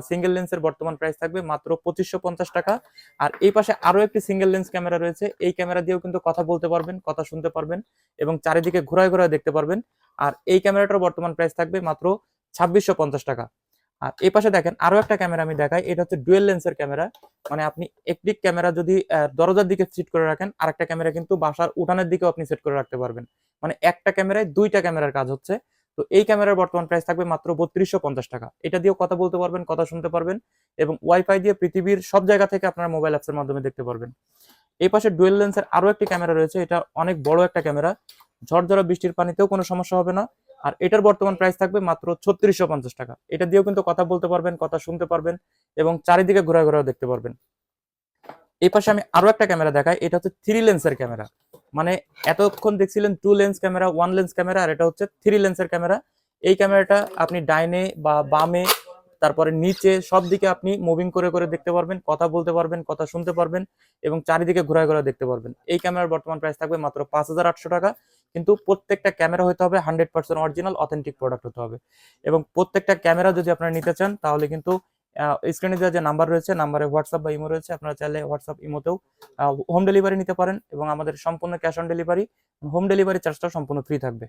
Single লেন্সের বর্তমান price থাকবে মাত্র 2550 টাকা। আর এই পাশে আরো একটি সিঙ্গেল লেন্স ক্যামেরা রয়েছে, এই ক্যামেরা দিয়েও কিন্তু কথা বলতে পারবেন, কথা শুনতে পারবেন এবং চারিদিকে ঘোরায় ঘোরায় দেখতে পারবেন। আর এই ক্যামেরাটার বর্তমান প্রাইস থাকবে মাত্র 2650 টাকা। আর এই পাশে দেখেন আরো একটা ক্যামেরা আমি দেখাই, এটা হচ্ছে ডুয়েল লেন্সের ক্যামেরা। মানে আপনি একটি ক্যামেরা যদি দরজার দিকে সেট করে রাখেন, আরেকটা ক্যামেরা কিন্তু বাসার উঠানের দিকেও আপনি সেট করে রাখতে পারবেন। মানে একটা ক্যামেরায় দুইটা ক্যামেরার কাজ হচ্ছে। তো এই ক্যামেরার বর্তমান প্রাইস থাকবে মাত্র 3250 টাকা। এটা দিয়েও কথা বলতে পারবেন, কথা শুনতে পারবেন এবং ওয়াইফাই দিয়ে পৃথিবীর সব জায়গা থেকে আপনার মোবাইল অ্যাপসের মাধ্যমে দেখতে পারবেন। এই পাশে ডুয়েল লেন্সের আরো একটি ক্যামেরা রয়েছে, এটা অনেক বড় একটা ক্যামেরা, ঝড়ঝরা বৃষ্টির পানিতেও কোনো সমস্যা হবে না। আর এটার বর্তমান প্রাইস থাকবে মাত্র 3650 টাকা। এটা দিয়েও কিন্তু কথা বলতে পারবেন, কথা শুনতে পারবেন এবং চারিদিকে ঘোরা ঘোরাও দেখতে পারবেন। এই পাশে আমি আরো একটা ক্যামেরা দেখাই, এটা হচ্ছে থ্রি লেন্সের ক্যামেরা। মানে এতক্ষণ দেখছিলেন two lens camera, one lens camera, আর এটা হচ্ছে থ্রি লেন্সের ক্যামেরা। এই ক্যামেরাটা আপনি ডাইনে বা বামে, তারপরে নিচে সব দিকে আপনি মুভিং করে করে দেখতে পারবেন, কথা বলতে পারবেন, কথা শুনতে পারবেন এবং চারিদিকে ঘোরায় ঘোরা দেখতে পারবেন। এই ক্যামেরার বর্তমান প্রাইস থাকবে মাত্র 5800 টাকা। কিন্তু প্রত্যেকটা ক্যামেরা হতে হবে 100% অরিজিনাল অথেন্টিক প্রোডাক্ট হতে হবে। এবং প্রত্যেকটা ক্যামেরা যদি আপনারা নিতে চান তাহলে কিন্তু স্ক্রিনে দেওয়া যে নাম্বার রয়েছে, নাম্বারে হোয়াটসঅ্যাপ বা ইমো রয়েছে, আপনারা চাইলে হোয়াটসঅ্যাপ ইমোতেও হোম ডেলিভারি নিতে পারেন এবং আমাদের সম্পূর্ণ cash on delivery, home delivery চার্জটাও সম্পূর্ণ ফ্রি থাকবে।